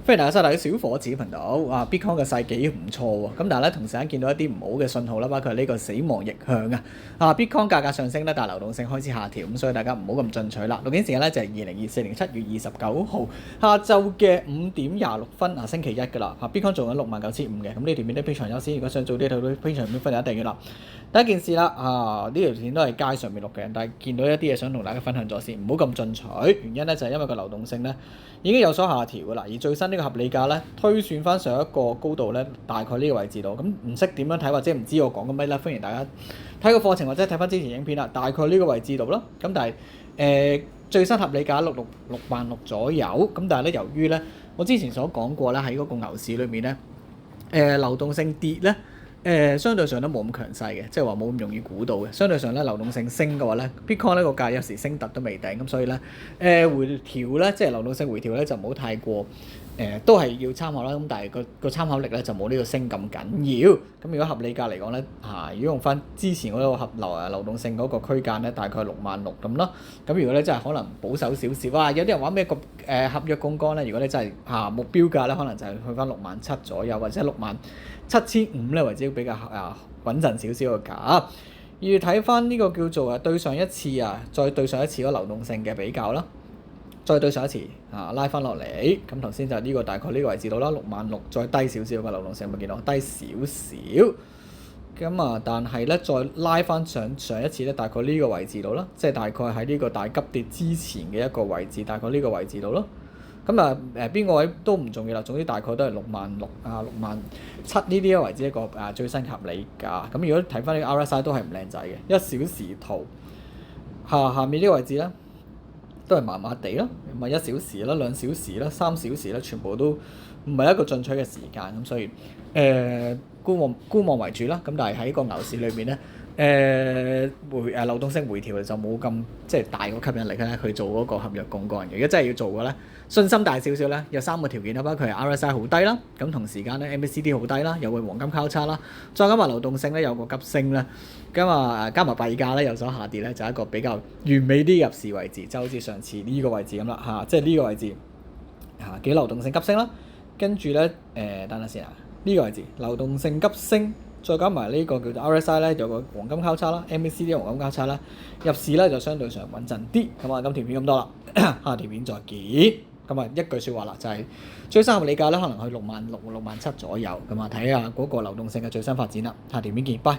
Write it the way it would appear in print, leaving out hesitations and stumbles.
歡迎大家收睇小伙子頻道。Bitcoin 嘅勢幾唔錯喎，咁但係咧同時間見到一啲唔好嘅信號啦，包括呢個死亡逆向Bitcoin 價格上升咧，但係流動性開始下調，咁所以大家唔好咁進取啦。錄影時間咧就係2024年7月29號下晝嘅5點26分星期一㗎啦。Bitcoin 做緊69,500嘅，咁呢條片都非常優先。如果想早啲睇到非常免費就一定要啦。第一件事啦，呢條片都係街上面錄嘅，但係見到一啲嘢想同大家分享咗先，唔好咁進取。原因咧就係因為個流動性咧已經有所下調㗎啦，而最新呢個合理價咧推算翻上一個高度咧，大概呢個位置度。咁唔識點樣睇或者唔知我講緊咩咧，歡迎大家睇個課程或者睇翻之前影片啦。大概呢個位置度啦。咁但係最新合理價6萬6左右。咁但係咧由於咧我之前所講過咧喺嗰個牛市裏面咧流動性跌咧。相對上都冇咁強勢嘅，即係話冇咁容易估到嘅。相對上咧，流動性升嘅話咧，Bitcoin 呢個價有時升突都未定，咁所以咧回調咧，即係流動性回調咧就唔好太過都係要參考啦。咁但係個參考力咧就冇呢個升咁緊要。咁如果合理價嚟講咧如果用翻之前嗰個流動性嗰個區間咧，大概66000咁咯。咁如果咧真係可能保守少少，有啲人話咩個合約槓桿咧，如果你真係目標價咧，可能就係去翻67000左右，或者67500咧，或者比較穩陣少少嘅價。要睇翻呢個叫做對上一次再對上一次嗰流動性嘅比較啦，再對上一次拉翻落嚟。咁頭先就呢個大概呢個位置度啦，66000再低少少嘅流動性，有冇見到低少少？咁但係咧再拉翻上一次咧，大概呢個位置度啦，即係大概喺呢個大急跌之前嘅一個位置，大概呢個位置度咯。咁邊個位都唔重要啦，總之大概都係66000、67000呢啲為之一個最新合理價。咁如果睇翻呢個 RSI 都係唔靚仔嘅，1小時圖下面呢個位置咧都係麻麻地啦，唔係1小時啦、2小時啦、3小時啦，全部都唔係一個進取嘅時間。咁所以觀望為主啦。咁但係喺個牛市裏面咧。流動性回調就冇咁即係大個吸引力咧去做嗰個合約槓桿嘅。如果真係要做嘅咧，信心大少少咧，有3個條件啦，包括係 RSI 好低啦，咁同時間咧 MACD 好低啦，有個黃金交叉啦，再加埋流動性咧有個急升咧，加埋幣價咧有所下跌咧，就係一個比較完美啲入市位置，就好似上次呢個位置咁啦即係呢個位置幾流動性急升啦，跟住咧等陣先呢個位置流動性急升。再加埋呢個叫做 RSI 咧，有個黃金交叉啦 ，MACD 黃金交叉啦，入市咧就相對上穩陣啲。咁今條片咁多啦，下條片再見。咁一句説話啦，就係最新合理價咧，可能去66000、67000左右。咁睇下嗰個流動性嘅最新發展啦。下條片見，拜。